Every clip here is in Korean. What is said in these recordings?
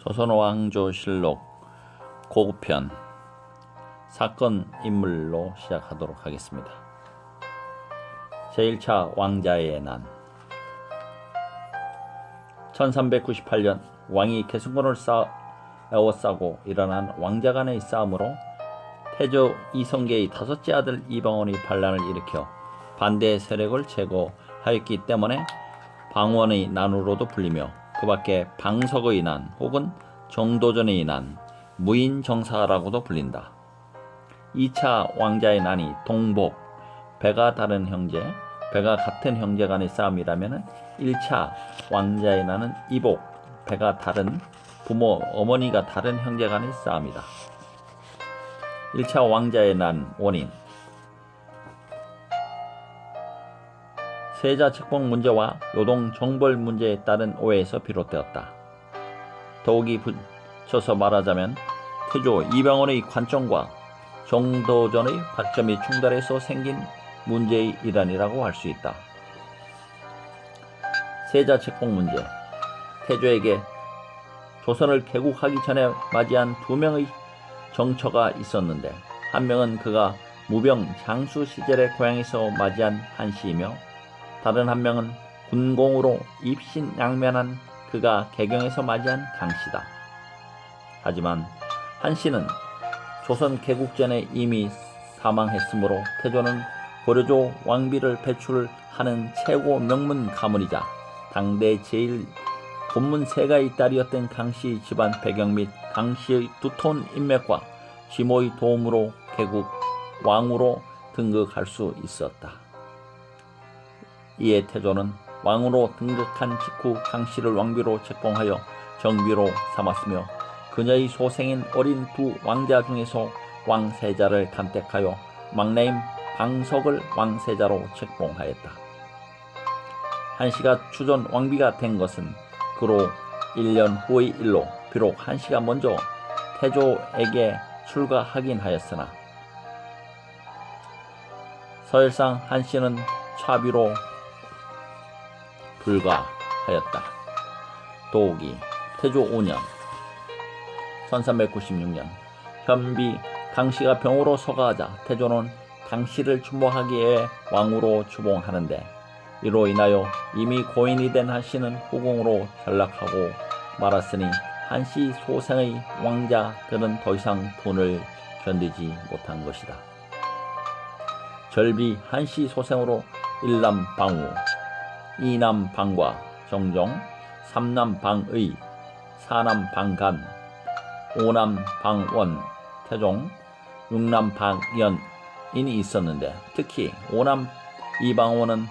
조선왕조실록 고구편 사건 인물로 시작하도록 하겠습니다. 제1차 왕자의 난. 1398년 왕이 개순건을 에워싸고 일어난 왕자 간의 싸움으로 태조 이성계의 다섯째 아들 이방원이 반란을 일으켜 반대 세력을 제거하였기 때문에 방원의 난으로도 불리며, 그 밖에 방석의 난 혹은 정도전의 난, 무인정사라고도 불린다. 2차 왕자의 난이 동복, 배가 다른 형제, 배가 같은 형제 간의 싸움이라면 1차 왕자의 난은 이복, 배가 다른 부모, 어머니가 다른 형제 간의 싸움이다. 1차 왕자의 난 원인: 세자 책봉 문제와 요동 정벌 문제에 따른 오해에서 비롯되었다. 더욱이 붙여서 말하자면 태조 이방원의 관점과 정도전의 관점이 충돌해서 생긴 문제의 일환이라고 할 수 있다. 세자 책봉 문제: 태조에게 조선을 개국하기 전에 맞이한 두 명의 정처가 있었는데, 한 명은 그가 무병 장수 시절에 고향에서 맞이한 한씨이며, 다른 한 명은 군공으로 입신양면한 그가 개경에서 맞이한 강씨다. 하지만 한씨는 조선 개국 전에 이미 사망했으므로 태조는 고려조 왕비를 배출하는 최고 명문 가문이자 당대 제일 본문세가의 딸이었던 강씨 집안 배경 및 강씨의 두터운 인맥과 지모의 도움으로 개국 왕으로 등극할 수 있었다. 이에 태조는 왕으로 등극한 직후 강씨를 왕비로 책봉하여 정비로 삼았으며, 그녀의 소생인 어린 두 왕자 중에서 왕세자를 탐택하여 막내인 방석을 왕세자로 책봉하였다. 한씨가 추존 왕비가 된 것은 그로 1년 후의 일로 비록 한씨가 먼저 태조에게 출가하긴 하였으나 서열상 한씨는 차비로 불가하였다. 도우기 태조 5년 1396년 현비 강씨가 병으로 서가하자 태조는 강씨를 추모하기 위해 왕으로 추봉하는데, 이로 인하여 이미 고인이 된 한씨는 후궁으로 전락하고 말았으니 한씨 소생의 왕자들은 더 이상 분을 견디지 못한 것이다. 절비 한씨 소생으로 1남 방우, 2남 방과 정종, 3남 방의, 4남 방간, 5남 방원 태종, 6남 방연인이 있었는데, 특히 5남 이방원은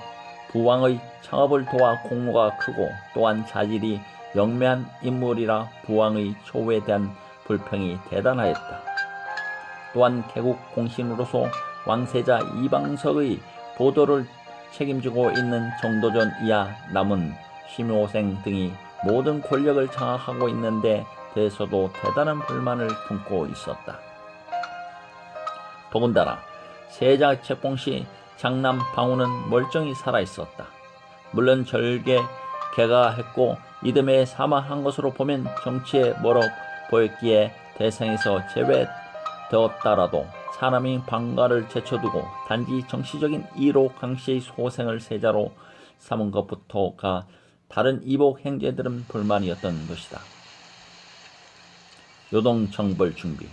부왕의 창업을 도와 공로가 크고 또한 자질이 영매한 인물이라 부왕의 초우에 대한 불평이 대단하였다. 또한 개국 공신으로서 왕세자 이방석의 보도를 책임지고 있는 정도전 이하 남은 심효생 등이 모든 권력을 장악하고 있는데 대해서도 대단한 불만을 품고 있었다. 더군다나 세자 책봉 시 장남 방우는 멀쩡히 살아있었다. 물론 절개 개가했고 이듬해 사망한 것으로 보면 정치에 멀어 보였기에 대상에서 제외되었다라도 사남인 방가를 제쳐두고 단지 정치적인 이로 강씨의 소생을 세자로 삼은 것부터가 다른 이복 행제들은 불만이었던 것이다. 요동 정벌 준비: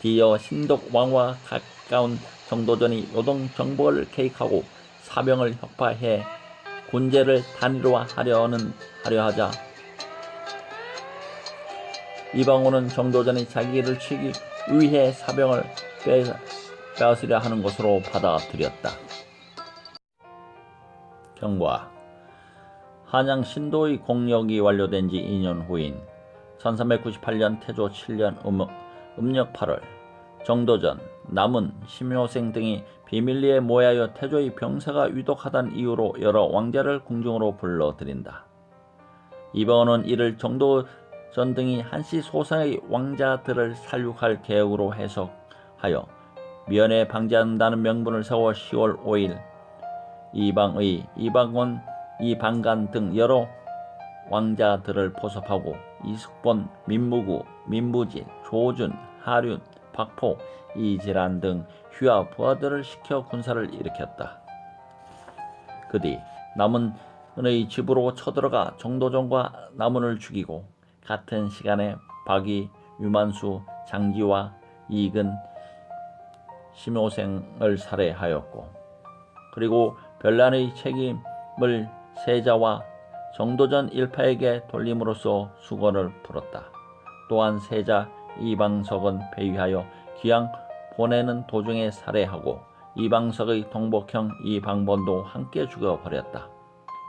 뒤이어 신덕 왕과 가까운 정도전이 요동 정벌을 계획하고 사병을 혁파해 군제를 단일화하려 하자 이방원은 정도전이 자기를 치기 위해 사병을 빼앗으려 하는 것으로 받아들였다. 경과: 한양 신도의 공역이 완료된 지 2년 후인 1398년 태조 7년 음력 8월 정도전, 남은, 심효생 등이 비밀리에 모여하여 태조의 병사가 위독하다는 이유로 여러 왕자를 궁중으로 불러들인다. 이방원은 이를 정도전 등이 한씨 소생의 왕자들을 살육할 계획으로 해석하여 면회 방지한다는 명분을 세워 10월 5일 이방의, 이방원, 이방간 등 여러 왕자들을 포섭하고 이숙본, 민무구, 민무진, 조준, 하륜, 박포, 이질안 등 휘하 부하들을 시켜 군사를 일으켰다. 그 뒤 남은의 집으로 쳐들어가 정도전과 남은을 죽이고 같은 시간에 박이, 유만수, 장지와 이익은 심효생을 살해하였고, 그리고 별난의 책임을 세자와 정도전 일파에게 돌림으로써 수건을 풀었다. 또한 세자 이방석은 배위하여 기양 보내는 도중에 살해하고 이방석의 동복형 이방본도 함께 죽여버렸다.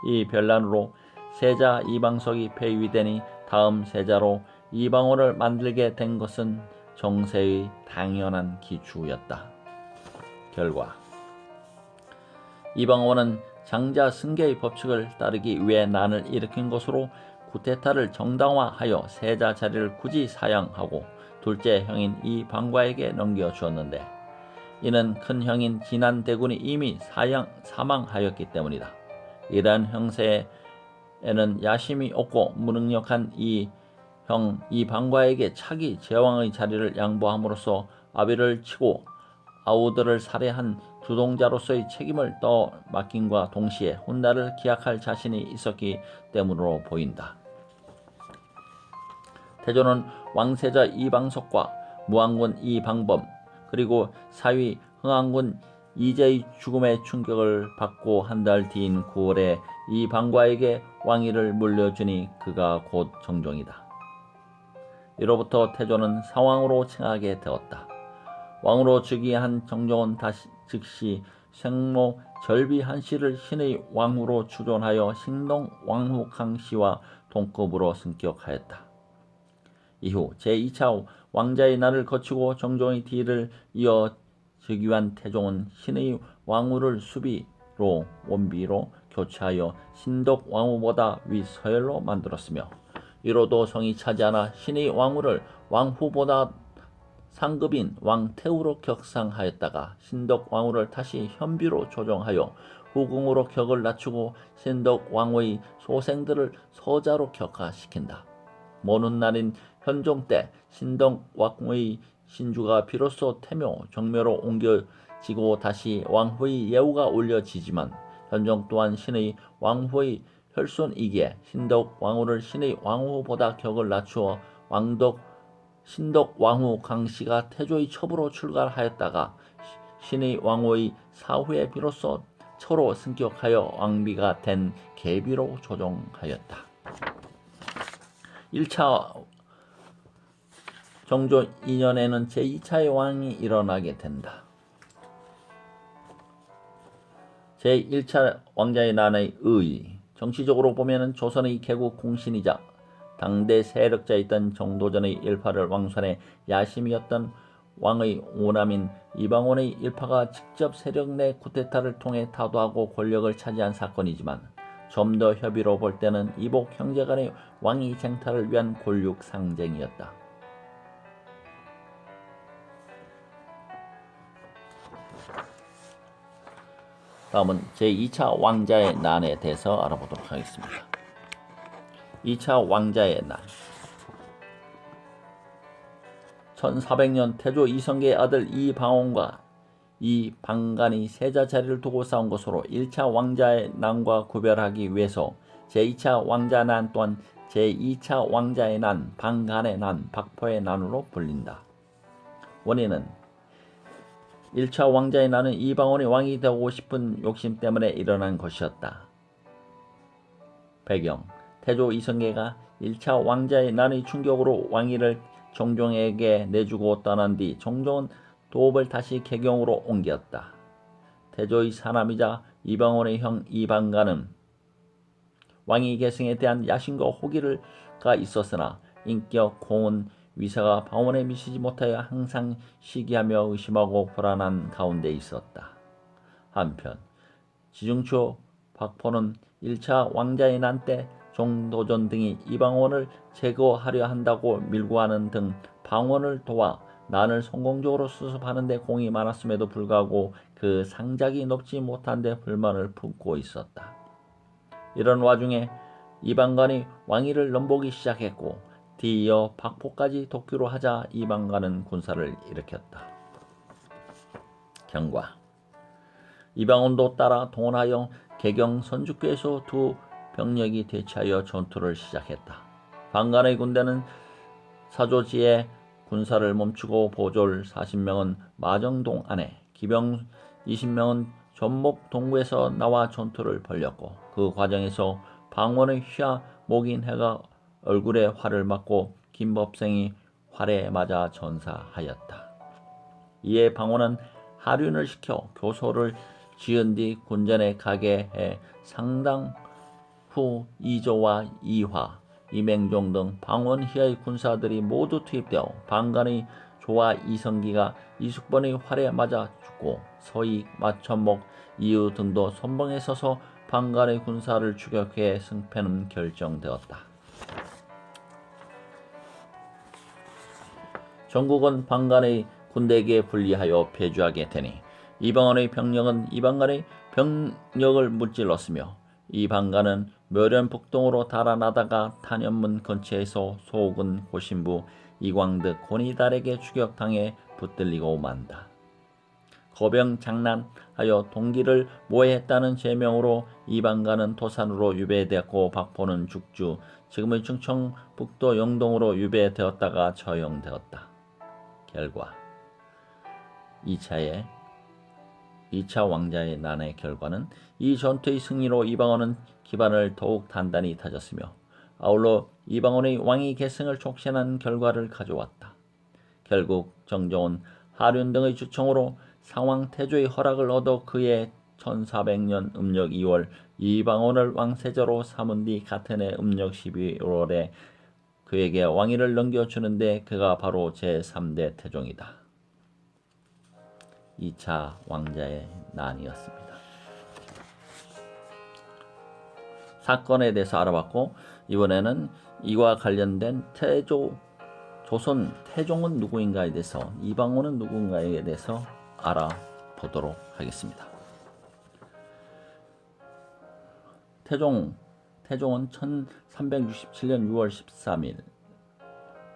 이 별난으로 세자 이방석이 배위되니 다음 세자로 이방원을 만들게 된 것은 정세의 당연한 기추였다. 결과 이방원은 장자 승계의 법칙을 따르기 위해 난을 일으킨 것으로 쿠데타를 정당화하여 세자 자리를 굳이 사양하고 둘째 형인 이방과에게 넘겨주었는데, 이는 큰 형인 진안대군이 이미 사망하였기 때문이다. 이러한 형세에는 야심이 없고 무능력한 이 형 이방과에게 차기 제왕의 자리를 양보함으로써 아비를 치고 아우들을 살해한 주동자로서의 책임을 떠맡김과 동시에 훗날을 기약할 자신이 있었기 때문으로 보인다. 태조는 왕세자 이방석과 무안군 이방범, 그리고 사위 흥안군 이제의 죽음의 충격을 받고 한 달 뒤인 9월에 이방과에게 왕위를 물려주니 그가 곧 정종이다. 이로부터 태조는 사왕으로 칭하게 되었다. 왕으로 즉위한 정종은 즉시 생모 절비 한씨를 신의 왕후로 추존하여 신동 왕후 강씨와 동급으로 승격하였다. 이후 제2차 왕자의 날을 거치고 정종의 뒤를 이어 즉위한 태종은 신의 왕후를 수비로 원비로 교체하여 신덕 왕후보다 위서열로 만들었으며, 이로도 성이 차지 않아 신의 왕후를 왕후보다 상급인 왕태후로 격상하였다가 신덕 왕후를 다시 현비로 조정하여 후궁으로 격을 낮추고 신덕 왕후의 소생들을 서자로 격하시킨다. 먼 훗날인 현종 때 신덕 왕후의 신주가 비로소 태묘, 정묘로 옮겨지고 다시 왕후의 예우가 올려지지만, 현종 또한 신의 왕후의 혈손이기에 신덕 왕후를 신의 왕후보다 격을 낮추어 신덕 왕후 강씨가 태조의 첩으로 출가하였다가 신의 왕후의 사후에 비로소 처로 승격하여 왕비가 된 계비로 조정하였다. 1차 정조 2년에는 제2차의 왕이 일어나게 된다. 제1차 왕자의 난의 의의. 정치적으로 보면 조선의 개국 공신이자 당대 세력자였던 정도전의 일파를 왕선의 야심이었던 왕의 오남인 이방원의 일파가 직접 세력 내 쿠데타를 통해 타도하고 권력을 차지한 사건이지만, 좀 더 협의로 볼 때는 이복 형제 간의 왕위 쟁탈을 위한 골육 상쟁이었다. 다음은 제2차 왕자의 난에 대해서 알아보도록 하겠습니다. 2차 왕자의 난. 1400년 태조 이성계의 아들 이방원과 이방간이 세자 자리를 두고 싸운 것으로 1차 왕자의 난과 구별하기 위해서 제2차 왕자 난 또한 제2차 왕자의 난, 방간의 난, 박포의 난으로 불린다. 원인은 1차 왕자의 난은 이방원이 왕이 되고 싶은 욕심 때문에 일어난 것이었다. 배경: 태조 이성계가 1차 왕자의 난의 충격으로 왕위를 정종에게 내주고 떠난 뒤 정종은 도읍을 다시 개경으로 옮겼다. 태조의 사남이자 이방원의 형 이방간은 왕위 계승에 대한 야심과 호기가 있었으나 인격, 공은, 위세가 방원에 미치지 못하여 항상 시기하며 의심하고 불안한 가운데 있었다. 한편 지중추 박포는 1차 왕자의 난 때 정도전 등이 이방원을 제거하려 한다고 밀고하는 등 방원을 도와 난을 성공적으로 수습하는 데 공이 많았음에도 불구하고 그 상작이 높지 못한 데 불만을 품고 있었다. 이런 와중에 이방관이 왕위를 넘보기 시작했고 뒤이어 박포까지 돕기로 하자 이방관은 군사를 일으켰다. 경과 이방원도 따라 동원하여 개경 선주교에서 두 병력이 대치하여 전투를 시작했다. 방간의 군대는 사조지에 군사를 멈추고 보졸 40명은 마정동 안에, 기병 20명은 전목 동구에서 나와 전투를 벌였고 그 과정에서 방원의 휘하 목인해가 얼굴에 활을 맞고 김법생이 활에 맞아 전사하였다. 이에 방원은 하륜을 시켜 교소를 지은 뒤 군전에 가게 해 상당 후 이조와 이화, 이맹종 등 방원희의 군사들이 모두 투입되어 방간의 조와 이성기가 이숙번의 활에 맞아 죽고 서희, 마천목, 이유 등도 선봉에 서서 방간의 군사를 추격해 승패는 결정되었다. 전국은 방간의 군대에게 불리하여 패주하게 되니 이방원의 병력은 이방간의 병력을 무찔렀으며 이방간은 묘련북동으로 달아나다가 탄현문 근처에서 소군 고신부 이광득 권희달에게 추격당해 붙들리고 만다. 거병 장난하여 동기를 모해했다는 제명으로 이방간은 도산으로 유배되었고 박포는 죽주 지금의 충청북도 영동으로 유배되었다가 처형되었다. 결과 2차 왕자의 난의 결과는 이 전투의 승리로 이방원은 기반을 더욱 단단히 다졌으며 아울러 이방원의 왕위 계승을 촉진한 결과를 가져왔다. 결국 정종은 하륜 등의 주청으로 상왕태조의 허락을 얻어 그해 1400년 음력 2월 이방원을 왕세자로 삼은 뒤 같은 해 음력 12월에 그에게 왕위를 넘겨주는데 그가 바로 제3대 태종이다. 2차 왕자의 난이었습니다. 사건에 대해서 알아봤고 이번에는 이와 관련된 조선 태종은 누구인가에 대해서 이방원은 누군가에 대해서 알아보도록 하겠습니다. 태종은 1367년 6월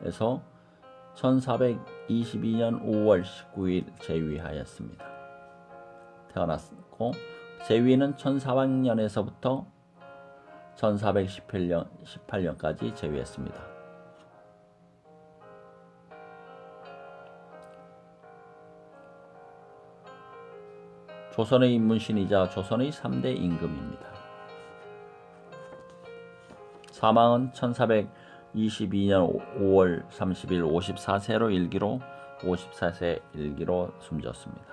13일에서 1422년 5월 19일 재위하였습니다. 태어났고 재위는 1400년에서부터 1418년까지 재위했습니다. 조선의 문신이자 조선의 3대 임금입니다. 사망은 1422년 5월 30일 54세 일기로 숨졌습니다.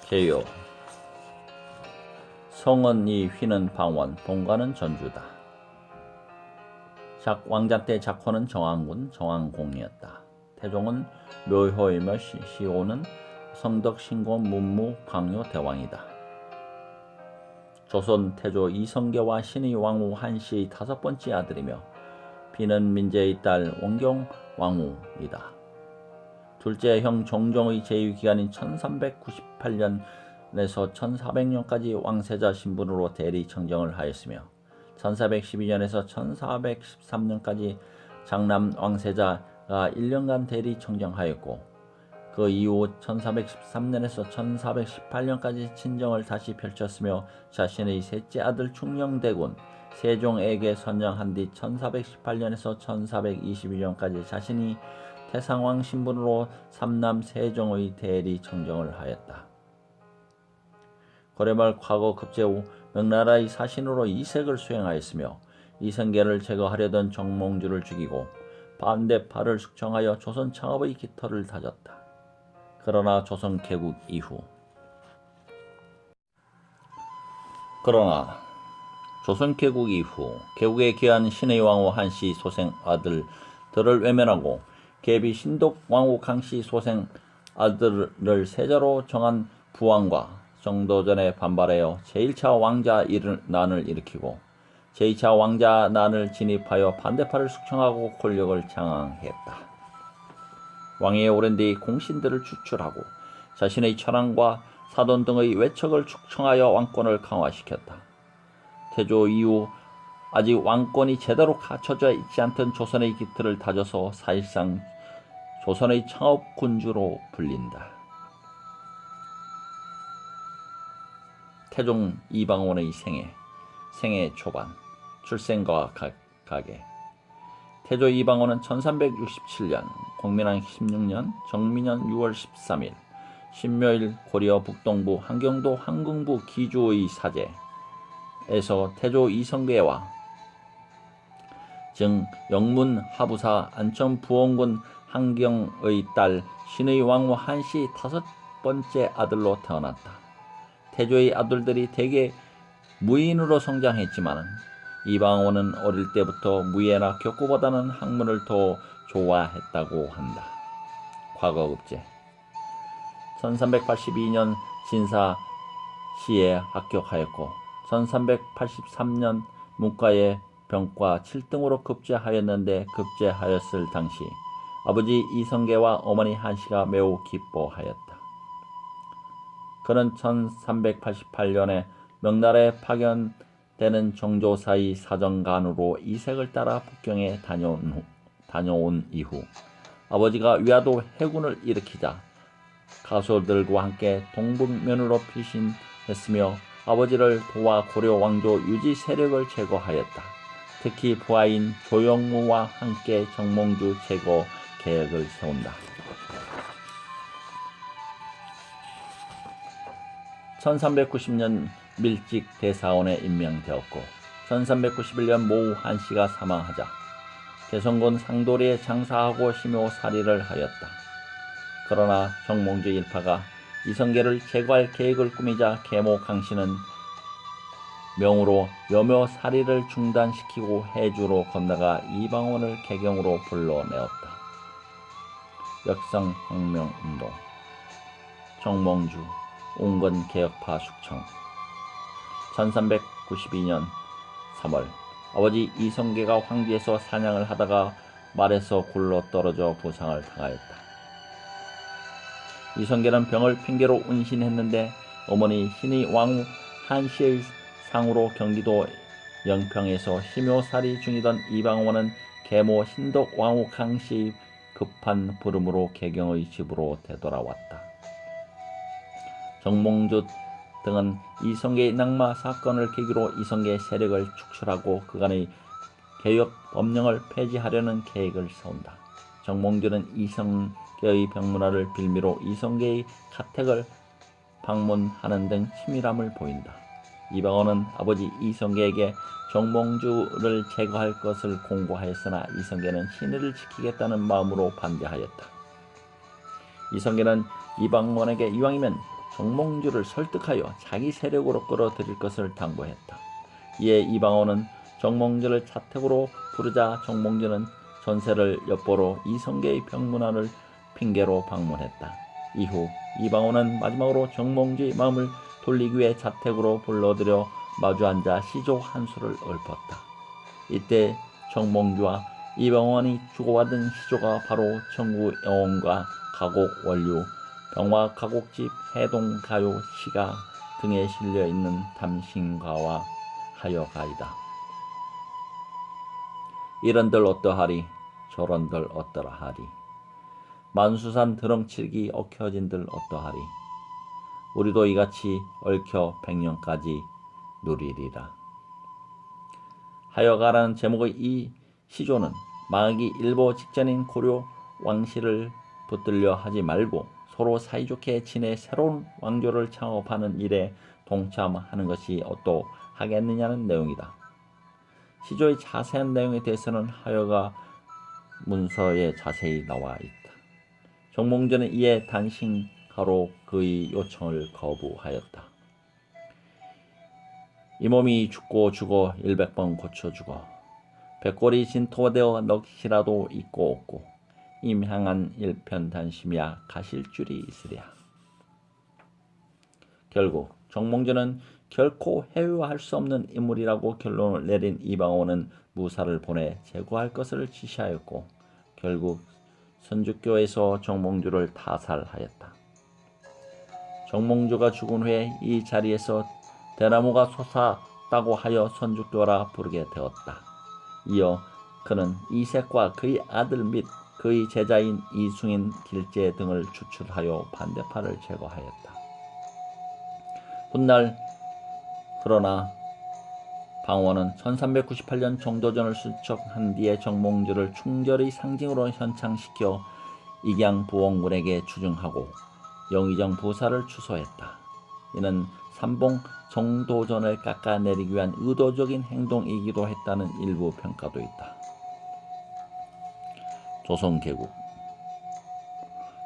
개요 성은 이 휘는 방원, 본관은 전주다. 왕자 때 작호는 정왕군, 정왕공이었다. 태종은 묘효이며 시호는 성덕, 신곤, 문무, 광요, 대왕이다. 조선 태조 이성계와 신의 왕후 한씨의 5번째 아들이며 비는 민제의 딸 원경 왕후이다. 둘째 형 정종의 재위 기간인 1398년에서 1400년까지 왕세자 신분으로 대리 청정을 하였으며 1412년에서 1413년까지 장남 왕세자가 1년간 대리 청정하였고 그 이후 1413년에서 1418년까지 친정을 다시 펼쳤으며 자신의 셋째 아들 충녕대군 세종에게 선정한 뒤 1418년에서 1422년까지 자신이 태상왕 신분으로 삼남 세종의 대리 청정을 하였다. 고려말 과거 급제 후 명나라의 사신으로 이색을 수행하였으며 이성계를 제거하려던 정몽주를 죽이고 반대파를 숙청하여 조선 창업의 깃털을 다졌다. 그러나 조선 개국 이후 개국에 귀한 신의 왕후 한씨 소생 아들들을 외면하고 계비 신독 왕후 강씨 소생 아들을 세자로 정한 부왕과 정도전에 반발하여 제1차 왕자 난을 일으키고 제2차 왕자 난을 진입하여 반대파를 숙청하고 권력을 장악했다. 왕위에 오른 뒤 공신들을 추출하고 자신의 천황과 사돈 등의 외척을 축청하여 왕권을 강화시켰다. 태조 이후 아직 왕권이 제대로 갖춰져 있지 않던 조선의 기틀을 다져서 사실상 조선의 창업군주로 불린다. 태종 이방원의 생애 초반, 출생과 가계. 태조 이방원은 1367년, 공민왕 16년, 정민년 6월 13일, 신묘일 고려 북동부 한경도 한궁부 기주의 사제에서 태조 이성계와 즉 영문 하부사 안천 부원군 한경의 딸 신의 왕후 한씨 5번째 아들로 태어났다. 태조의 아들들이 대개 무인으로 성장했지만 이방원은 어릴 때부터 무예나 격구보다는 학문을 더 좋아했다고 한다. 과거급제 1382년 진사시에 합격하였고 1383년 문과에 병과 7등으로 급제하였는데 급제하였을 당시 아버지 이성계와 어머니 한씨가 매우 기뻐하였다. 그는 1388년에 명나라에 파견되는 정조사의 사정간으로 이색을 따라 북경에 다녀온 이후 아버지가 위화도 해군을 일으키자 가소들과 함께 동북면으로 피신했으며 아버지를 도와 고려 왕조 유지 세력을 제거하였다. 특히 부하인 조영무와 함께 정몽주 제거 계획을 세운다. 1390년 밀직 대사원에 임명되었고 1391년 모우 한씨가 사망하자 개성군 상도리에 장사하고 심효살이를 하였다. 그러나 정몽주 일파가 이성계를 제거할 계획을 꾸미자 계모 강씨는 명으로 여묘살이를 중단시키고 해주로 건너가 이방원을 개경으로 불러내었다. 역성혁명운동 정몽주 옹건개혁파 숙청 1392년 3월 아버지 이성계가 황지에서 사냥을 하다가 말에서 굴러떨어져 부상을 당하였다. 이성계는 병을 핑계로 운신했는데 어머니 신의 왕후 한씨의 상으로 경기도 영평에서 심효살이 중이던 이방원은 계모 신덕 왕후 강씨의 급한 부름으로 개경의 집으로 되돌아왔다. 정몽주 등은 이성계의 낙마 사건을 계기로 이성계의 세력을 축출하고 그간의 개혁 법령을 폐지하려는 계획을 세운다. 정몽주는 이성계의 병문안을 빌미로 이성계의 가택을 방문하는 등 치밀함을 보인다. 이방원은 아버지 이성계에게 정몽주를 제거할 것을 공고하였으나 이성계는 신의를 지키겠다는 마음으로 반대하였다. 이성계는 이방원에게 이왕이면 정몽주를 설득하여 자기 세력으로 끌어들일 것을 당부했다. 이에 이방원은 정몽주를 자택으로 부르자 정몽주는 전세를 엿보러 이성계의 병문안을 핑계로 방문했다. 이후 이방원은 마지막으로 정몽주의 마음을 돌리기 위해 자택으로 불러들여 마주 앉아 시조 한 수를 읊었다. 이때 정몽주와 이방원이 주고받은 시조가 바로 청구 영혼과 가곡 원류, 병화 가곡집 해동가요 시가 등에 실려있는 담신가와 하여가이다. 이런들 어떠하리 저런들 어떠하리 만수산 드렁칠기 엉켜진들 어떠하리 우리도 이같이 얽혀 백년까지 누리리라. 하여가라는 제목의 이 시조는 망하기 일보 직전인 고려 왕실을 붙들려 하지 말고 서로 사이좋게 지내 새로운 왕조를 창업하는 일에 동참하는 것이 어떠하겠느냐는 내용이다. 시조의 자세한 내용에 대해서는 하여가 문서에 자세히 나와 있다. 정몽주는 이에 단신가로 그의 요청을 거부하였다. 이 몸이 죽고 죽어 100번 고쳐 죽어 백골이 진토되어 넋이라도 있고 없고 임향한 일편단심이야 가실 줄이 있으랴. 결국 정몽주는 결코 회유할 수 없는 인물이라고 결론을 내린 이방원은 무사를 보내 제거할 것을 지시하였고 결국 선주교에서 정몽주를 타살하였다. 정몽주가 죽은 후에 이 자리에서 대나무가 솟았다고 하여 선죽도라 부르게 되었다. 이어 그는 이색과 그의 아들 및 그의 제자인 이숭인 길제 등을 추출하여 반대파를 제거하였다. 훗날 그러나 방원은 1398년 정도전을 수척한 뒤에 정몽주를 충절의 상징으로 현창시켜 익양 부원군에게 추증하고 영의정 부사를 추소했다. 이는 삼봉 정도전을 깎아내리기 위한 의도적인 행동이기도 했다는 일부 평가도 있다. 조선개국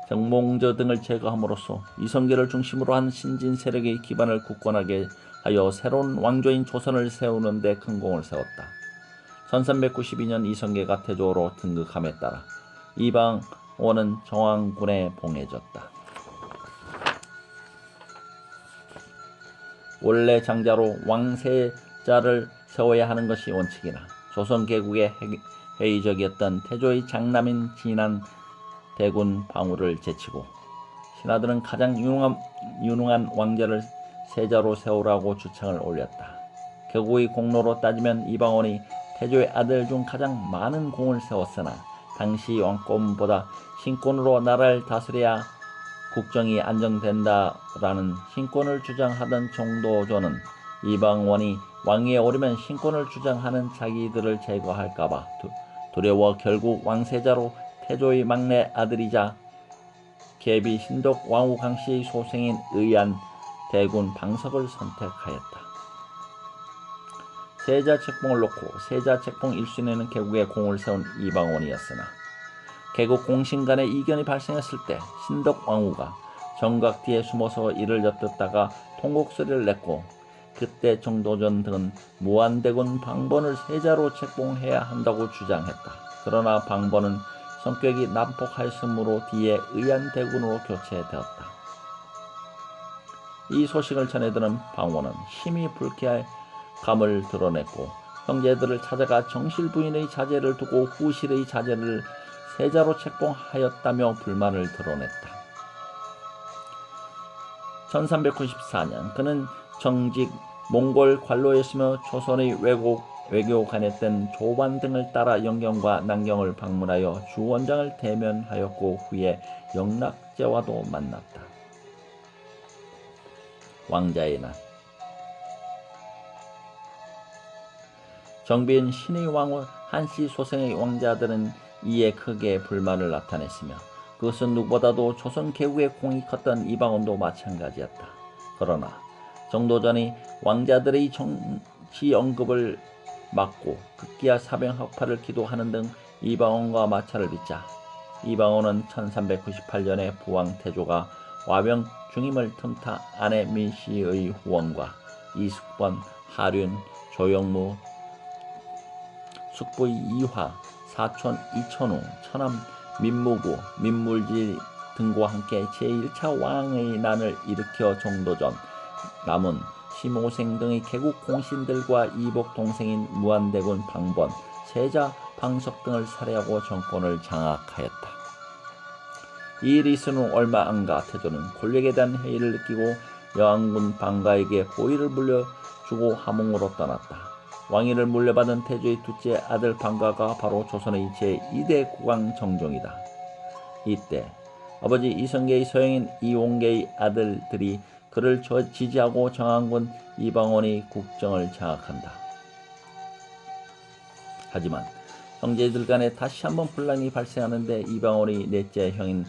정몽주 등을 제거함으로써 이성계를 중심으로 한 신진 세력의 기반을 굳건하게 하여 새로운 왕조인 조선을 세우는 데 큰 공을 세웠다. 1392년 이성계가 태조로 등극함에 따라 이방원은 정왕군에 봉해졌다. 원래 장자로 왕세자를 세워야 하는 것이 원칙이나 조선개국의 회의적이었던 태조의 장남인 진안 대군 방우를 제치고 신하들은 가장 유능한 왕자를 세자로 세우라고 주창을 올렸다. 개국의 공로로 따지면 이방원이 태조의 아들 중 가장 많은 공을 세웠으나 당시 왕권보다 신권으로 나라를 다스려야 국정이 안정된다라는 신권을 주장하던 정도전은 이방원이 왕위에 오르면 신권을 주장하는 자기들을 제거할까봐 두려워 결국 왕세자로 태조의 막내 아들이자 계비 신덕 왕후 강씨의 소생인 의안 대군 방석을 선택하였다. 세자 책봉을 놓고 세자 책봉 1순위는 개국에 공을 세운 이방원이었으나 개국 공신 간의 이견이 발생했을 때 신덕 왕후가 정각 뒤에 숨어서 이를 엿듣다가 통곡소리를 냈고 그때 정도전 등은 무한대군 방번을 세자로 책봉해야 한다고 주장했다. 그러나 방번은 성격이 난폭하였으므로 뒤에 의안대군으로 교체되었다. 이 소식을 전해들은 방원은 힘이 불쾌할 감을 드러냈고 형제들을 찾아가 정실 부인의 자제를 두고 후실의 자제를 세자로 책봉하였다며 불만을 드러냈다. 1394년 그는 정직 몽골 관로였으며 조선의 외교관에 땐 조반 등을 따라 영경과 남경을 방문하여 주원장을 대면하였고 후에 영락제와도 만났다. 왕자의 난 정비인 신의 왕후 한씨 소생의 왕자들은 이에 크게 불만을 나타냈으며 그것은 누구보다도 조선 개국의 공이 컸던 이방원도 마찬가지였다. 그러나 정도전이 왕자들의 정치 언급을 막고 급기야 사병학파를 기도하는 등 이방원과 마찰을 빚자 이방원은 1398년에 부왕 태조가 와병 중임을 틈타 아내 민씨의 후원과 이숙번, 하륜, 조영무, 숙부의 이화, 사촌 이천우, 처남 민무구, 민물지 등과 함께 제1차 왕의 난을 일으켜 정도전, 남은, 심오생 등의 개국 공신들과 이복 동생인 무한대군 방번, 세자 방석 등을 살해하고 정권을 장악하였다. 이 일이 있은 후 얼마 안가 태조는 권력에 대한 회의를 느끼고 여왕군 방가에게 호의를 물려주고 함흥으로 떠났다. 왕위를 물려받은 태조의 둘째 아들 방가가 바로 조선의 제2대 국왕 정종이다. 이때 아버지 이성계의 서형인 이홍계의 아들들이 그를 지지하고 정왕군 이방원이 국정을 장악한다. 하지만 형제들 간에 다시 한번 분란이 발생하는데 이방원의 넷째 형인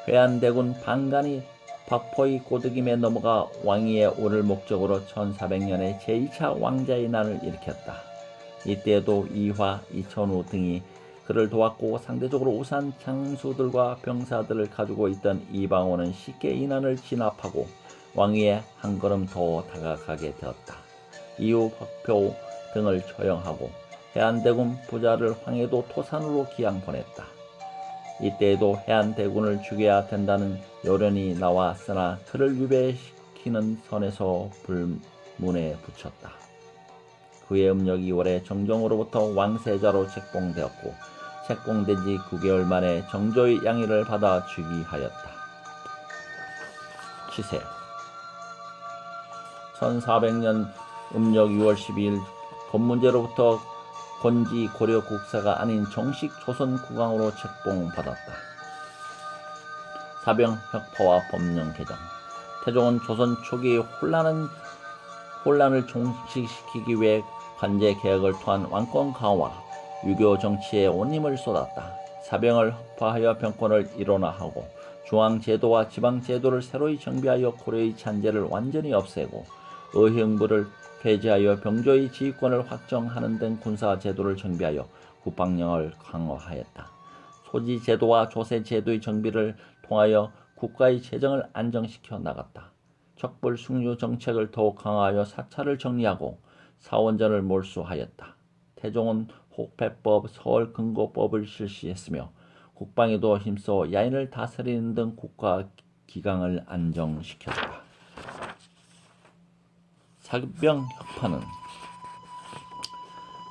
회안대군 방간이 박포의 꼬드김에 넘어가 왕위에 오를 목적으로 1400년에 제2차 왕자의 난을 일으켰다. 이때에도 이화, 이천우 등이 그를 도왔고 상대적으로 우수한 장수들과 병사들을 가지고 있던 이방원은 쉽게 이 난을 진압하고 왕위에 한 걸음 더 다가가게 되었다. 이후 박표 등을 처형하고 해안대군 부자를 황해도 토산으로 기양 보냈다. 이때에도 해안대군을 죽여야 된다는 요련이 나왔으나 그를 유배시키는 선에서 불문에 붙였다. 그의 음력이 2월에 정종으로부터 왕세자로 책봉되었고 책봉된 지 9개월 만에 정조의 양해를 받아 즉위하였다. 치세. 1400년 음력 6월 12일 건문제로부터 건지 고려 국사가 아닌 정식 조선 국왕으로 책봉받았다. 사병 혁파와 법령 개정. 태종은 조선 초기의 혼란을 종식시키기 위해 관제 개혁을 통한 왕권 강화, 유교 정치에 온 힘을 쏟았다. 사병을 혁파하여 병권을 일원화하고 중앙 제도와 지방 제도를 새로이 정비하여 고려의 잔재를 완전히 없애고 의형부를 폐지하여 병조의 지휘권을 확정하는 등 군사 제도를 정비하여 국방령을 강화하였다. 소지 제도와 조세 제도의 정비를 통하여 국가의 재정을 안정시켜 나갔다. 척불 숙류 정책을 더욱 강화하여 사찰을 정리하고 사원전을 몰수하였다. 태종은 혹패법, 서울근고법을 실시했으며 국방에도 힘써 야인을 다스리는 등 국가 기강을 안정시켰다. 사병 혁파는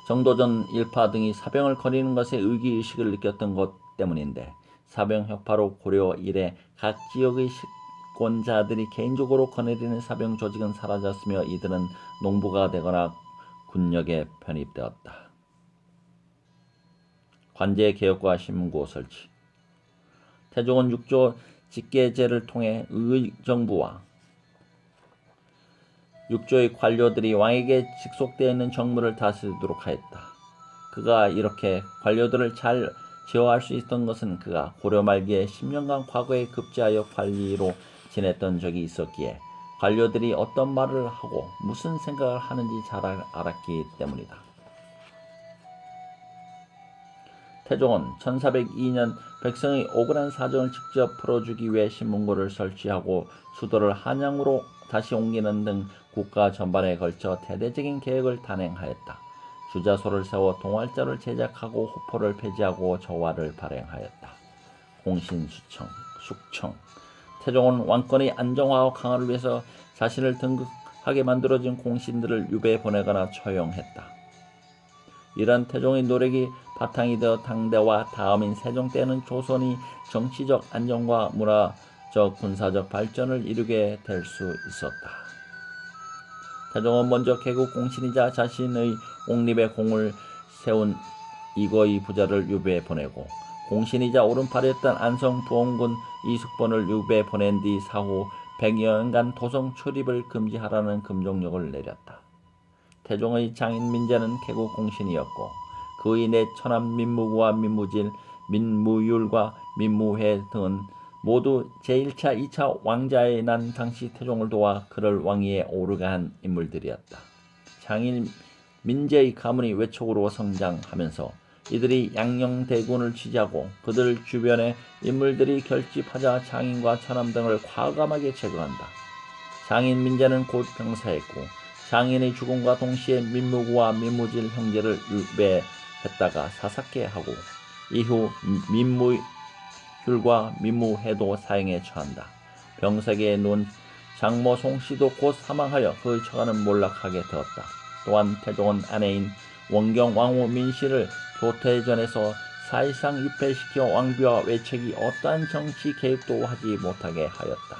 정도전 일파 등이 사병을 거리는 것에 의기의식을 느꼈던 것 때문인데, 사병 혁파로 고려 이래 각 지역의 식권자들이 개인적으로 거느리는 사병 조직은 사라졌으며 이들은 농부가 되거나 군역에 편입되었다. 관제 개혁과 신문고 설치. 태종은 육조 직계제를 통해 의정부와 육조의 관료들이 왕에게 직속되어 있는 정무를 다스리도록 하였다. 그가 이렇게 관료들을 잘 제어할 수 있었던 것은 그가 고려 말기에 10년간 과거에 급제하여 관리로 지냈던 적이 있었기에 관료들이 어떤 말을 하고 무슨 생각을 하는지 잘 알았기 때문이다. 태종은 1402년 백성의 억울한 사정을 직접 풀어주기 위해 신문고를 설치하고 수도를 한양으로 다시 옮기는 등 국가 전반에 걸쳐 대대적인 계획을 단행하였다. 주자소를 세워 동활자를 제작하고 후포를 폐지하고 저화를 발행하였다. 공신수청, 숙청. 태종은 왕권의 안정화와 강화를 위해서 자신을 등극하게 만들어진 공신들을 유배에 보내거나 처형했다. 이런 태종의 노력이 바탕이 되어 당대와 다음인 세종 때는 조선이 정치적 안정과 문화적 군사적 발전을 이루게 될 수 있었다. 태종은 먼저 개국 공신이자 자신의 옹립의 공을 세운 이거의 부자를 유배에 보내고 공신이자 오른팔이었던 안성 부원군 이숙본을 유배에 보낸 뒤 사후 100여년간 도성 출입을 금지하라는 금종령을 내렸다. 태종의 장인 민재는 개국 공신이었고 그의 내 처남 민무구와 민무질, 민무율과 민무회 등은 모두 제1차, 2차 왕자에 난 당시 태종을 도와 그를 왕위에 오르게 한 인물들이었다. 장인 민재의 가문이 외척으로 성장하면서 이들이 양녕대군을 취재하고 그들 주변의 인물들이 결집하자 장인과 처남 등을 과감하게 제거한다. 장인 민재는 곧 병사했고 장인의 죽음과 동시에 민무구와 민무질 형제를 유배했다가 사삭게 하고 이후 민무율과 민무회도 사형에 처한다. 병석에 누운 장모 송씨도 곧 사망하여 그의 처가는 몰락하게 되었다. 또한 태종은 아내인 원경 왕후 민씨를 교태전에서 사실상 유폐시켜 왕비와 외책이 어떠한 정치 개입도 하지 못하게 하였다.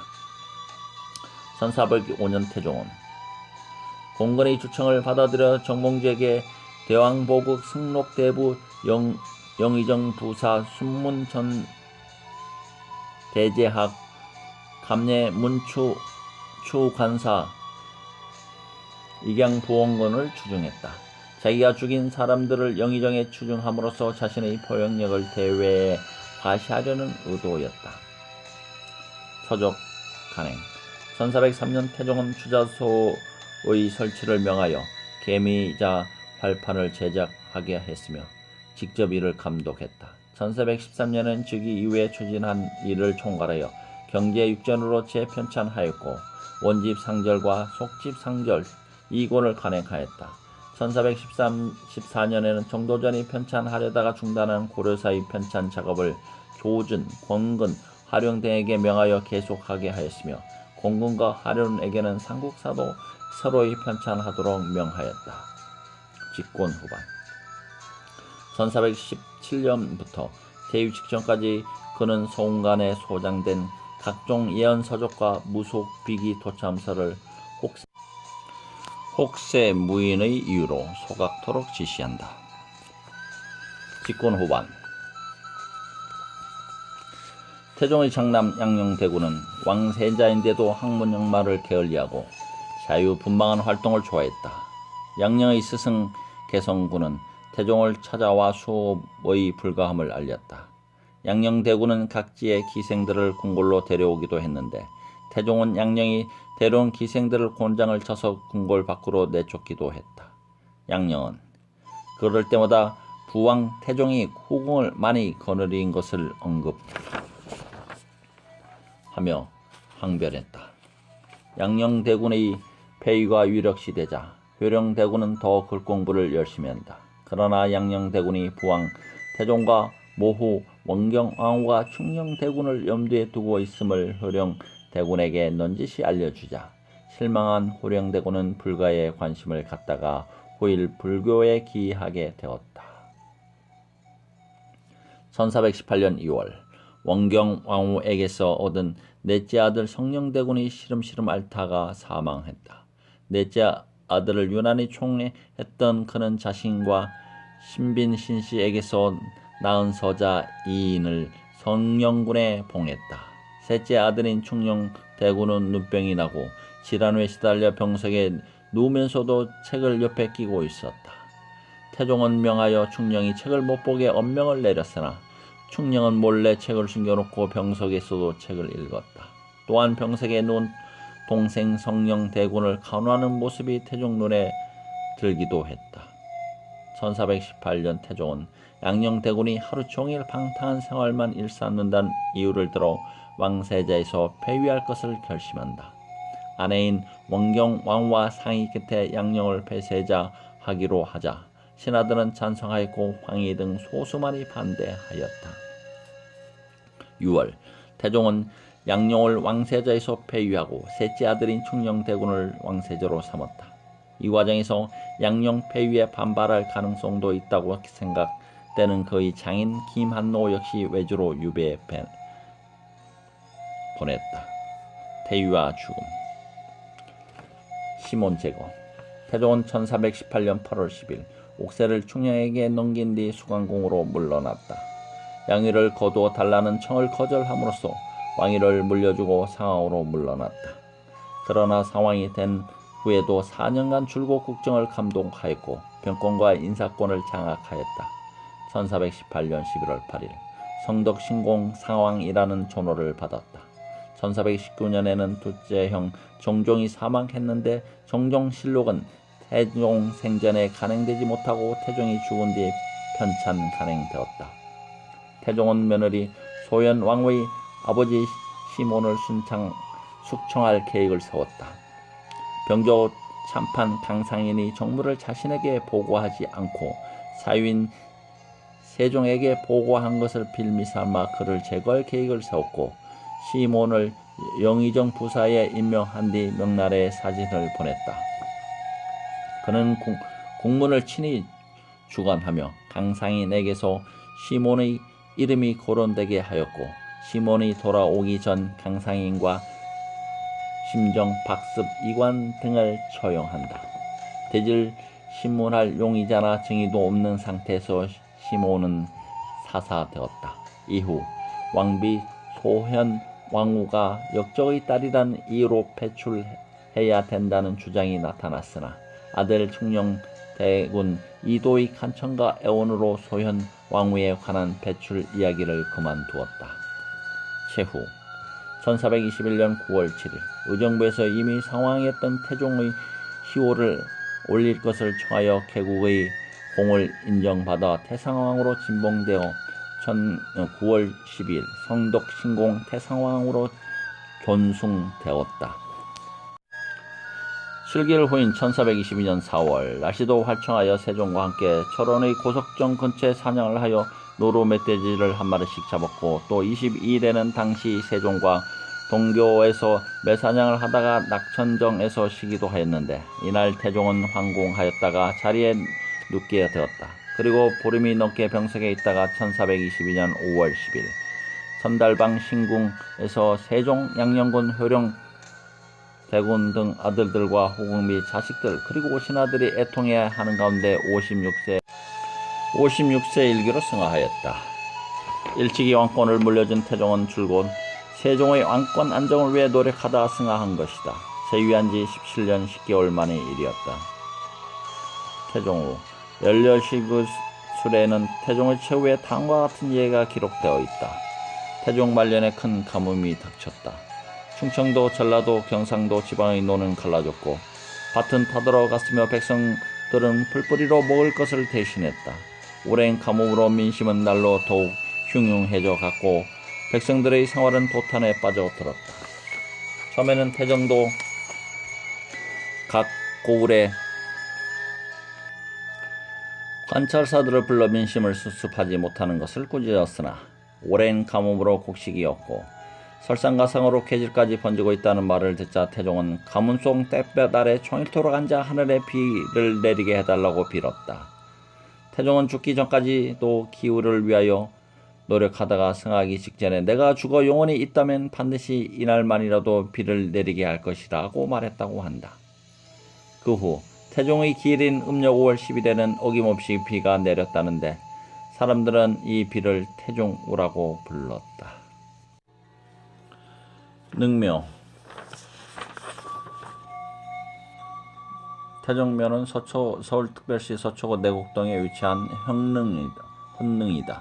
1405년 태종은 공건의 주청을 받아들여 정몽주에게 대왕보국 승록대부 영의정 부사 순문 전 대제학 감례 문추 추관사 익양부원군을 추중했다. 자기가 죽인 사람들을 영의정에 추중함으로써 자신의 포용력을 대외에 과시하려는 의도였다. 서적 간행. 1403년 태종은 주자소의 설치를 명하여 개미자 활판을 제작하게 했으며 직접 이를 감독했다. 1413년엔 즉위 이후에 추진한 일을 총괄하여 경제육전으로 재편찬하였고 원집 상절과 속집 상절 2권을 간행하였다. 1414년에는 정도전이 편찬하려다가 중단한 고려사의 편찬 작업을 조준, 권근, 하룡 등에게 명하여 계속하게 하였으며 권근과 하룡에게는 삼국사도 서로의 편찬하도록 명하였다. 집권 후반 1417년부터 퇴위 직전까지 그는 서운관에 소장된 각종 예언서적과 무속 비기 도참서를 혹세 무인의 이유로 소각토록 지시한다. 집권 후반 태종의 장남 양녕대군은 왕세자인데도 학문영마를 게을리하고 자유분방한 활동을 좋아했다. 양녕의 스승 개성군은 태종을 찾아와 수업의 불가함을 알렸다. 양녕대군은 각지의 기생들을 궁궐로 데려오기도 했는데 태종은 양녕이 데려온 기생들을 곤장을 쳐서 궁궐 밖으로 내쫓기도 했다. 양녕은 그럴 때마다 부왕 태종이 후궁을 많이 거느린 것을 언급하며 항변했다. 양녕대군의 폐위가 위력시되자 효령대군은 더 글공부를 열심히 한다. 그러나 양녕대군이 부왕 태종과 모후 원경왕후가 충녕대군을 염두에 두고 있음을 효령대군에게 넌지시 알려주자 실망한 효령대군은 불가에 관심을 갖다가 후일 불교에 기하게 되었다. 1418년 2월 원경왕후에게서 얻은 넷째 아들 성녕대군이 시름시름 앓다가 사망했다. 넷째 아들을 유난히 총애했던 그는 자신과 신빈 신씨에게서 낳은 서자 이인을 성녕군에 봉했다. 셋째 아들인 충녕대군은 눈병이 나고 질환에 시달려 병석에 누우면서도 책을 옆에 끼고 있었다. 태종은 명하여 충녕이 책을 못 보게 엄명을 내렸으나 충녕은 몰래 책을 숨겨놓고 병석에서도 책을 읽었다. 또한 병석에 누운 동생 성녕대군을 간호하는 모습이 태종 눈에 들기도 했다. 1418년 태종은 양녕대군이 하루 종일 방탕한 생활만 일삼는다는 이유를 들어 왕세자에서 폐위할 것을 결심한다. 아내인 원경왕후와 상의 끝에 양녕을 폐세자 하기로 하자 신하들은 찬성하였고 황희 등 소수만이 반대하였다. 6월 태종은 양녕을 왕세자에서 폐위하고 셋째 아들인 충녕대군을 왕세자로 삼았다. 이 과정에서 양녕 폐위에 반발할 가능성도 있다고 생각되는 그의 장인 김한노 역시 외주로 유배에 보냈다. 태유와 죽음 시몬 제거 태종은 1418년 8월 10일 옥새를 충녕에게 넘긴 뒤 수강궁으로 물러났다. 양위를 거두어 달라는 청을 거절함으로써 왕위를 물려주고 상황으로 물러났다. 그러나 상황이 된 후에도 4년간 줄곧 국정을 감독하였고 병권과 인사권을 장악하였다. 1418년 11월 8일 성덕신공 상왕이라는 존호를 받았다. 1419년에는 둘째 형 정종이 사망했는데 정종실록은 태종 생전에 간행되지 못하고 태종이 죽은 뒤 편찬 간행되었다. 태종은 며느리 소현 왕후의 아버지 시몬을 숙청할 계획을 세웠다. 병조 참판 강상인이 정무를 자신에게 보고하지 않고 사유인 세종에게 보고한 것을 빌미삼아 그를 제거할 계획을 세웠고 시몬을 영의정 부사에 임명한 뒤 명나라에 사진을 보냈다. 그는 국문을 친히 주관하며 강상인에게서 시몬의 이름이 거론되게 하였고 시몬이 돌아오기 전 강상인과 심정, 박습, 이관 등을 처형한다. 대질 신문할 용의자나 증인도 없는 상태에서 시몬은 사사되었다. 이후 왕비 소현 왕후가 역적의 딸이란 이유로 배출해야 된다는 주장이 나타났으나 아들 충녕대군 이도의 간청과 애원으로 소현 왕후에 관한 배출 이야기를 그만두었다. 최후 1421년 9월 7일 의정부에서 이미 상황했던 태종의 희호를 올릴 것을 청하여 개국의 공을 인정받아 태상왕으로 진봉되어 9월 12일 성덕신공 태상왕으로 존숭되었다. 실기를 후인 1422년 4월 날씨도 활청하여 세종과 함께 철원의 고석정 근처에 사냥을 하여 노루 멧돼지를 한 마리씩 잡았고 또 22일에는 당시 세종과 동교에서 매사냥을 하다가 낙천정에서 쉬기도 하였는데 이날 태종은 황궁하였다가 자리에 눕게 되었다. 그리고 보름이 넘게 병석에 있다가 1422년 5월 10일 선달방 신궁에서 세종, 양녕군, 효령, 대군 등 아들들과 후궁 및 자식들 그리고 신하들이 애통해야 하는 가운데 56세 일기로 승하하였다. 일찍이 왕권을 물려준 태종은 줄곧 세종의 왕권 안정을 위해 노력하다 승하한 것이다. 재위한 지 17년 10개월 만의 일이었다. 태종 후 연려시구술에는 태종의 최후의 다음과 같은 예가 기록되어 있다. 태종 말년에 큰 가뭄이 닥쳤다. 충청도, 전라도, 경상도 지방의 노는 갈라졌고 밭은 타들어갔으며 백성들은 풀뿌리로 먹을 것을 대신했다. 오랜 가뭄으로 민심은 날로 더욱 흉흉해져 갔고 백성들의 생활은 도탄에 빠져들었다. 처음에는 태종도 각 고을에 관찰사들을 불러 민심을 수습하지 못하는 것을 꾸짖었으나 오랜 가뭄으로 곡식이 없고 설상가상으로 계질까지 번지고 있다는 말을 듣자 태종은 가뭄 속 땡볕 아래 종일토록 앉아 하늘에 비를 내리게 해달라고 빌었다. 태종은 죽기 전까지도 기후를 위하여 노력하다가 승하기 직전에 내가 죽어 영혼이 있다면 반드시 이날만이라도 비를 내리게 할 것이라고 말했다고 한다. 그 후 태종의 기일인 음력 5월 10일에는 어김없이 비가 내렸다는데 사람들은 이 비를 태종우라고 불렀다. 능묘 태종묘는 서울특별시 서초구 내곡동에 위치한 헌능이다.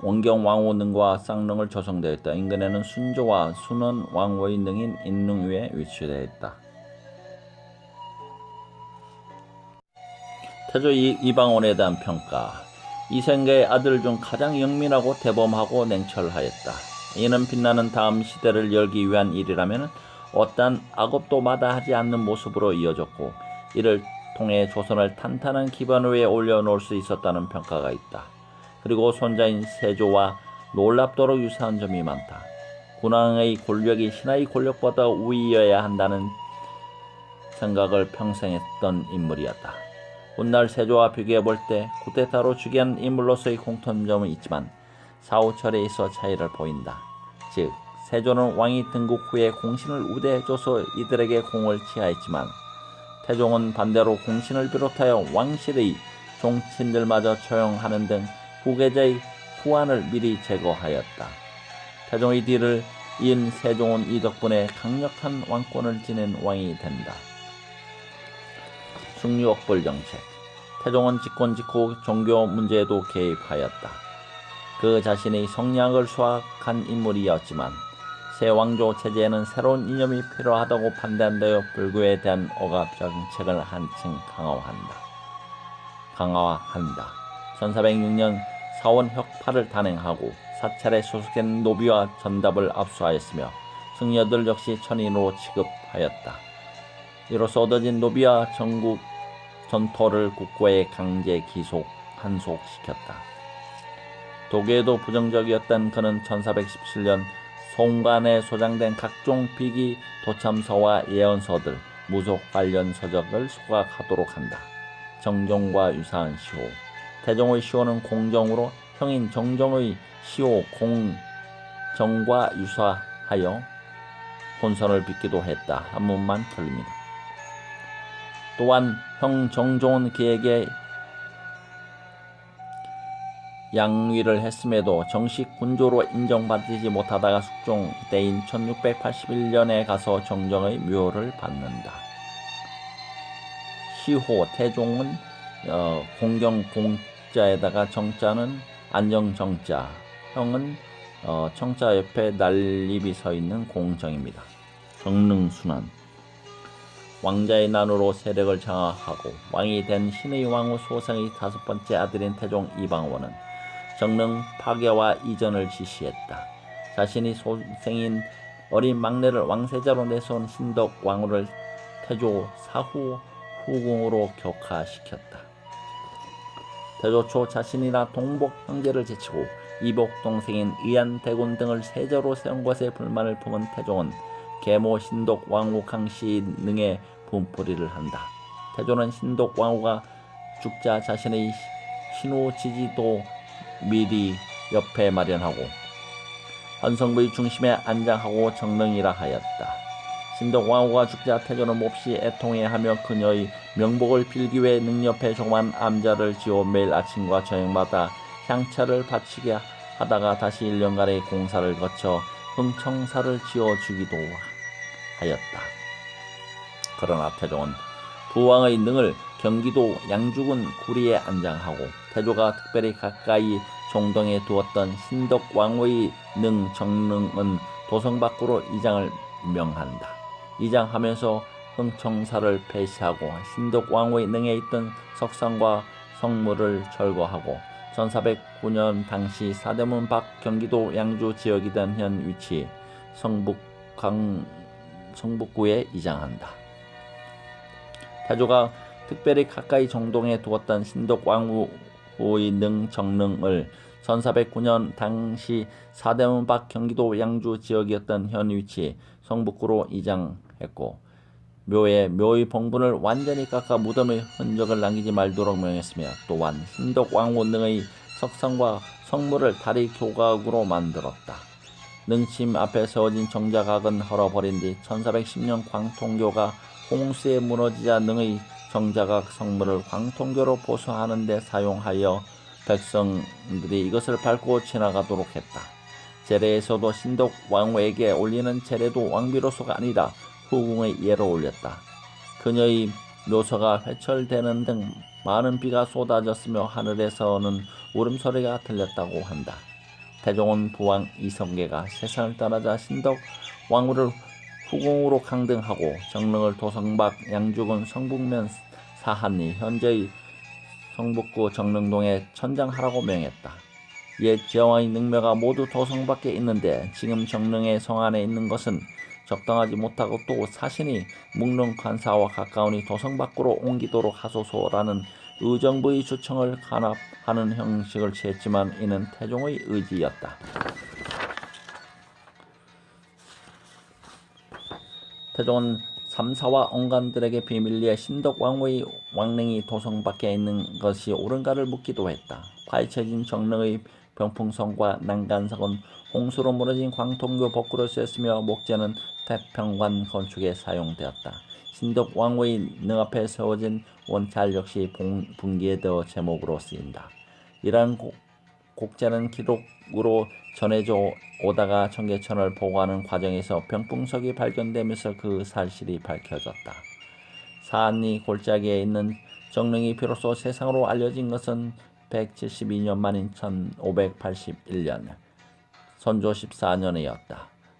원경 왕후 능과 쌍능을 조성되어 있다. 인근에는 순조와 순원 왕후의 능인 인능 위에 위치되어 있다. 태조 이방원에 대한 평가. 이생계의 아들 중 가장 영민하고 대범하고 냉철하였다. 이는 빛나는 다음 시대를 열기 위한 일이라면 어떠한 악업도 마다하지 않는 모습으로 이어졌고 이를 통해 조선을 탄탄한 기반 위에 올려놓을 수 있었다는 평가가 있다. 그리고 손자인 세조와 놀랍도록 유사한 점이 많다. 군왕의 권력이 신하의 권력보다 우위여야 한다는 생각을 평생 했던 인물이었다. 훗날 세조와 비교해 볼 때 쿠데타로 즉위한 인물로서의 공통점은 있지만 사후철에 있어 차이를 보인다. 즉 세조는 왕이 등극 후에 공신을 우대해줘서 이들에게 공을 치하했지만 태종은 반대로 공신을 비롯하여 왕실의 종친들마저 처형하는 등 후계자의 후환을 미리 제거하였다. 태종의 뒤를 이은 세종은 이 덕분에 강력한 왕권을 지닌 왕이 된다. 숭유억벌 정책. 태종은 집권 직후 종교 문제에도 개입하였다. 그 자신의 성량을 수확한 인물이었지만 새 왕조 체제에는 새로운 이념이 필요하다고 판단되어 불교에 대한 억압 정책을 한층 강화한다. 1406년 사원 혁파를 단행하고 사찰에 소속된 노비와 전답을 압수하였으며 승려들 역시 천인으로 취급하였다. 이로써 얻어진 노비와 전국 전토를 국고에 강제 한속시켰다. 도교에도 부정적이었던 그는 1417년 송관에 소장된 각종 비기 도참서와 예언서들, 무속 관련 서적을 소각하도록 한다. 정종과 유사한 시호. 태종의 시호는 공정으로 형인 정종의 시호 공정과 유사하여 혼선을 빚기도 했다. 한문만 틀립니다. 또한 형 정종은 그에게 양위를 했음에도 정식 군조로 인정받지 못하다가 숙종 때인 1681년에 가서 정정의 묘를 받는다. 시호 태종은 공경 공자에다가 정자는 안정정자, 형은 청자 옆에 난립이 서 있는 공정입니다. 정릉순환. 왕자의 난으로 세력을 장악하고 왕이 된 신의 왕후 소생의 5번째 아들인 태종 이방원은 정릉 파괴와 이전을 지시했다. 자신이 소생인 어린 막내를 왕세자로 내세운 신덕 왕후를 태조 사후 후궁으로 격하시켰다. 태조 초 자신이나 동복 형제를 제치고 이복 동생인 의안 대군 등을 세자로 세운 것에 불만을 품은 태종은 계모 신독 왕후 강씨 능에 분풀이를 한다. 태조는 신독 왕후가 죽자 자신의 신후 지지도 미리 옆에 마련하고 한성부의 중심에 안장하고 정릉이라 하였다. 신덕왕후가 죽자 태조는 몹시 애통해하며 그녀의 명복을 빌기 위해 능옆에 조그만 암자를 지어 매일 아침과 저녁마다 향차를 바치게 하다가 다시 1년간의 공사를 거쳐 흥청사를 지어주기도 하였다. 그러나 태종은 부왕의 능을 경기도 양주군 구리에 안장하고 태조가 특별히 가까이 종동에 두었던 신덕왕후의 능 정릉은 도성 밖으로 이장을 명한다. 이장하면서 흥청사를 폐시하고 신덕왕후의 능에 있던 석상과 성물을 철거하고 1409년 당시 사대문 밖 경기도 양주 지역이던 현 위치 성북구에 이장한다. 태조가 특별히 가까이 정동에 두었던 신덕왕후의 능 정릉을 1409년 당시 사대문 밖 경기도 양주 지역이었던 현 위치 성북구로 이장했고 묘의 봉분을 완전히 깎아 무덤의 흔적을 남기지 말도록 명했으며 또한 신덕왕후 능의 석상과 성물을 다리 교각으로 만들었다. 능침 앞에 세워진 정자각은 헐어버린 뒤 1410년 광통교가 홍수에 무너지자 능의 정자각 성물을 광통교로 보수하는 데 사용하여 백성들이 이것을 밟고 지나가도록 했다. 제례에서도 신덕왕후에게 올리는 제례도 왕비로서가 아니라 후궁의 예로 올렸다. 그녀의 묘소가 회철되는 등 많은 비가 쏟아졌으며 하늘에서는 울음소리가 들렸다고 한다. 태종은 부왕 이성계가 세상을 떠나자 신덕왕후를 후궁으로 강등하고 정릉을 도성밖 양주군 성북면 사한리 현재의 성북구 정릉동에 천장하라고 명했다. 옛 제왕의 능묘가 모두 도성 밖에 있는데 지금 정릉의 성 안에 있는 것은 적당하지 못하고 또 사신이 묵릉 관사와 가까우니 도성 밖으로 옮기도록 하소서라는 의정부의 주청을 간합하는 형식을 취했지만 이는 태종의 의지였다. 태종은 삼사와 언간들에게 비밀리에 신덕왕후의 왕릉이 도성 밖에 있는 것이 옳은가를 묻기도 했다. 파헤쳐진 정릉의 병풍성과 난간석은 홍수로 무너진 광통교 복구를 쓰였으며 목재는 태평관 건축에 사용되었다. 신덕왕후의 능 앞에 세워진 원찰 역시 분기에더 제목으로 쓰인다. 이러한 곡재는 기록으로 전해져 오다가 청계천을 보고하는 과정에서 병풍석이 발견되면서 그 사실이 밝혀졌다. 사한리 골짜기에 있는 정릉이 비로소 세상으로 알려진 것은 172년 만인 1581년 선조 14년이었다.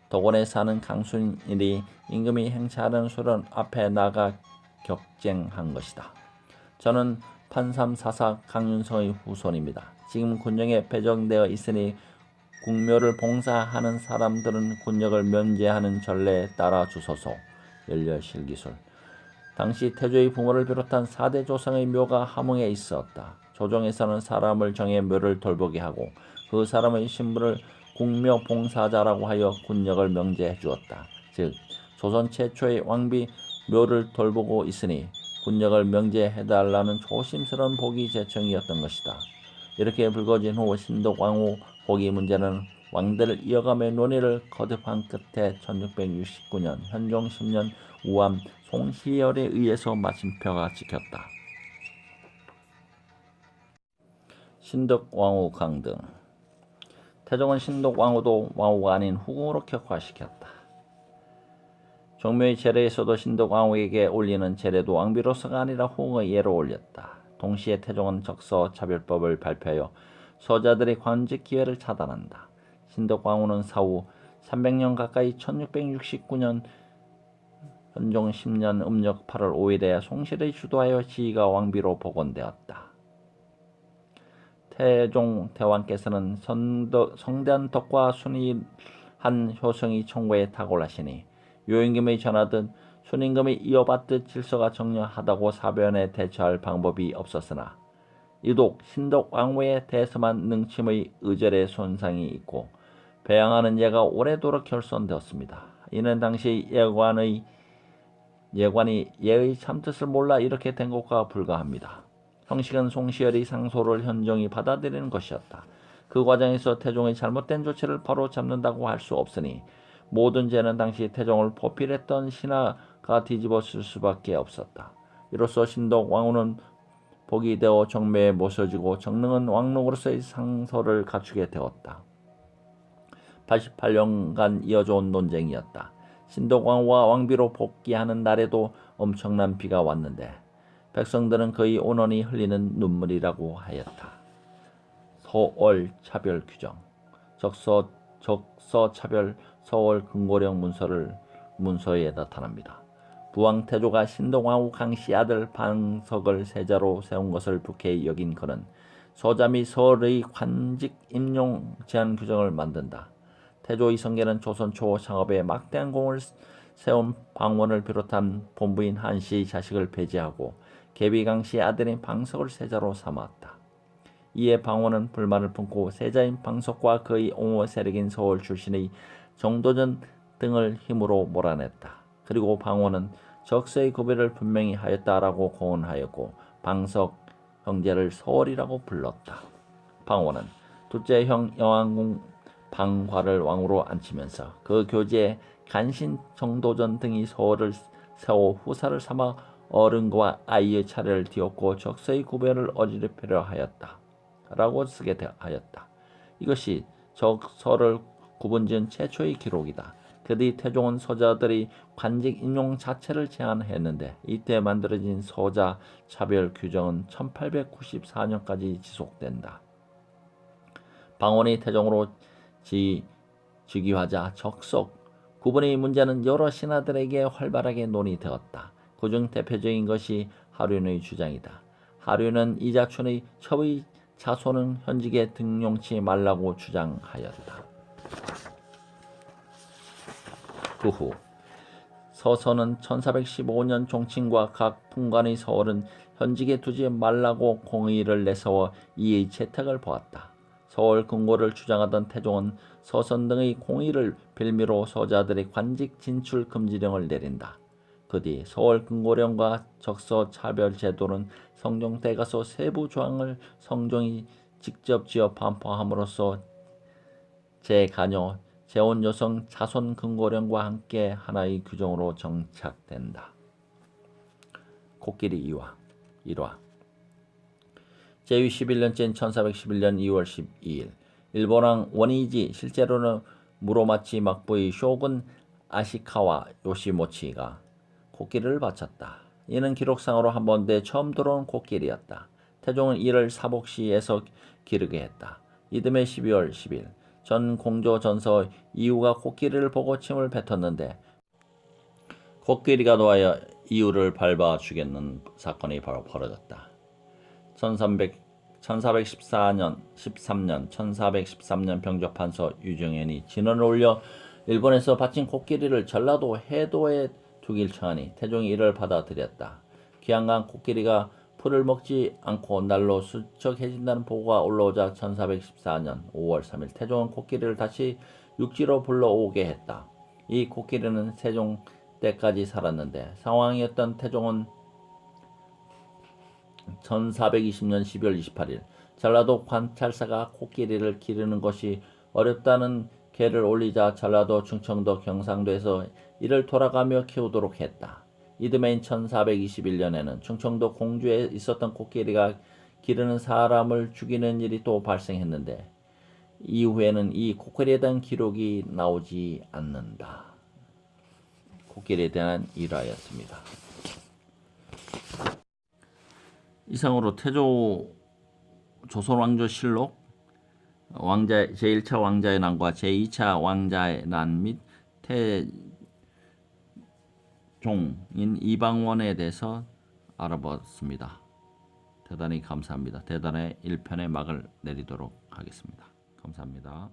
도건에 사는 강순일이 임금이 행차하는 수련 앞에 나가 격쟁한 것이다. 저는 판삼사사 강윤성의 후손입니다. 지금 군역에 배정되어 있으니 궁묘를 봉사하는 사람들은 군역을 면제하는 전례에 따라 주소서. 열려실기술. 당시 태조의 부모를 비롯한 4대 조상의 묘가 함흥에 있었다. 조정에서는 사람을 정해 묘를 돌보게 하고 그 사람의 신분을 궁묘 봉사자라고 하여 군역을 명제해 주었다. 즉 조선 최초의 왕비 묘를 돌보고 있으니 군역을 명제해달라는 조심스러운 복위 제청이었던 것이다. 이렇게 불거진 후 신덕왕후 복위 문제는 왕들을 이어가며 논의를 거듭한 끝에 1669년 현종 10년 우암 송시열에 의해서 마침표가 찍혔다. 신덕왕후 강등. 태종은 신덕왕후도 왕후가 아닌 후궁으로 격화시켰다. 종묘의 제례에서도 신덕왕후에게 올리는 제례도 왕비로서가 아니라 후궁의 예로 올렸다. 동시에 태종은 적서차별법을 발표하여 서자들의 관직 기회를 차단한다. 신덕왕후는 사후 300년 가까이 1669년 현종 10년 음력 8월 5일에 송실을 주도하여 지위가 왕비로 복원되었다. 태종 대왕께서는 성대한 덕과 순일한 효성이 청고에 탁월하시니 요임금이 전하듯 순임금이 이어받듯 질서가 정려하다고 사변에 대처할 방법이 없었으나 유독 신덕왕후에 대해서만 능침의 의절에 손상이 있고 배양하는 예가 오래도록 결손되었습니다. 이는 당시 예관이 예의 참뜻을 몰라 이렇게 된 것과 불과합니다. 형식은 송시열의 상소를 현종이 받아들이는 것이었다. 그 과정에서 태종의 잘못된 조치를 바로 잡는다고 할 수 없으니 모든 죄는 당시 태종을 보필했던 신하가 뒤집었을 수밖에 없었다. 이로써 신덕 왕후는 복이 되어 정매에 모셔지고 정릉은 왕릉으로서의 상서를 갖추게 되었다. 88년간 이어져온 논쟁이었다. 신덕 왕후가 왕비로 복귀하는 날에도 엄청난 비가 왔는데 백성들은 그의 온원이 흘리는 눈물이라고 하였다. 서월 차별 규정. 적서 차별 서월 근고령 문서에 나타납니다. 부왕 태조가 신동왕후 강씨 아들 방석을 세자로 세운 것을 불쾌히 여긴 그는 서자 및 서얼의 관직 임용 제한 규정을 만든다. 태조 이성계는 조선 초 창업에 막대한 공을 세운 방원을 비롯한 본부인 한씨의 자식을 배제하고 계비 강씨의 아들인 방석을 세자로 삼았다. 이에 방원은 불만을 품고 세자인 방석과 그의 옹호 세력인 서울 출신의 정도전 등을 힘으로 몰아냈다. 그리고 방원은 적서의 구별을 분명히 하였다라고 공언하였고 방석 형제를 서월이라고 불렀다. 방원은 둘째 형 영왕궁 방화를 왕으로 앉히면서 그 교제에 간신 정도전 등이 서월을 세워 후사를 삼아 어른과 아이의 차례를 뒤엎고 적서의 구별을 어지럽히려 하였다. 라고 쓰게 하였다. 이것이 적서를 구분지은 최초의 기록이다. 그뒤 태종은 서자들이 관직 임용 자체를 제한했는데 이때 만들어진 서자 차별 규정은 1894년까지 지속된다. 방원이 태종으로 즉위하자 적석 구분의 문제는 여러 신하들에게 활발하게 논의되었다. 그중 대표적인 것이 하륜의 주장이다. 하륜은 이자춘의 첩의 자손은 현직에 등용치 말라고 주장하였다. 그 후 서선은 1415년 종친과 각 풍관의 서얼은 현직에 두지 말라고 공의를 내세워 이의 채택을 보았다. 서울 근고를 주장하던 태종은 서선 등의 공의를 빌미로 서자들의 관직 진출 금지령을 내린다. 그 뒤 서울 근고령과 적서 차별 제도는 성종때 가서 세부 조항을 성종이 직접 지어 반포함으로써 제가녀 재혼 여성 자손 근고령과 함께 하나의 규정으로 정착된다. 코끼리 1화 제위 11년째인 1411년 2월 12일 일본왕 원이지 실제로는 무로마치 막부의 쇼군 아시카와 요시모치가 코끼리를 바쳤다. 이는 기록상으로 한 번대 처음 들어온 코끼리였다. 태종은 이를 사복시에서 기르게 했다. 이듬해 12월 10일 전 공조 전서 이후가 코끼리를 보고 침을 뱉었는데 코끼리가 놓아여 이후를 밟아 죽였는 사건이 바로 벌어졌다. 1413년 1413년 병조판서 유정현이 진원을 올려 일본에서 바친 코끼리를 전라도 해도에 두길 청하니 태종이 이를 받아들였다. 귀양간 코끼리가 풀을 먹지 않고 날로 수척해진다는 보고가 올라오자 1414년 5월 3일 태종은 코끼리를 다시 육지로 불러오게 했다. 이 코끼리는 세종 때까지 살았는데 상황이었던 태종은 1420년 12월 28일 전라도 관찰사가 코끼리를 기르는 것이 어렵다는 계를 올리자 전라도 충청도 경상도에서 이를 돌아가며 키우도록 했다. 이듬해인 1421년에는 충청도 공주에 있었던 코끼리가 기르는 사람을 죽이는 일이 또 발생했는데 이후에는 이 코끼리에 대한 기록이 나오지 않는다. 코끼리에 대한 일화였습니다. 이상으로 태조 조선왕조실록 제1차 왕자의 난과 제2차 왕자의 난 및 태종인 이방원에 대해서 알아봤습니다. 대단히 감사합니다. 대단의 1편의 막을 내리도록 하겠습니다. 감사합니다.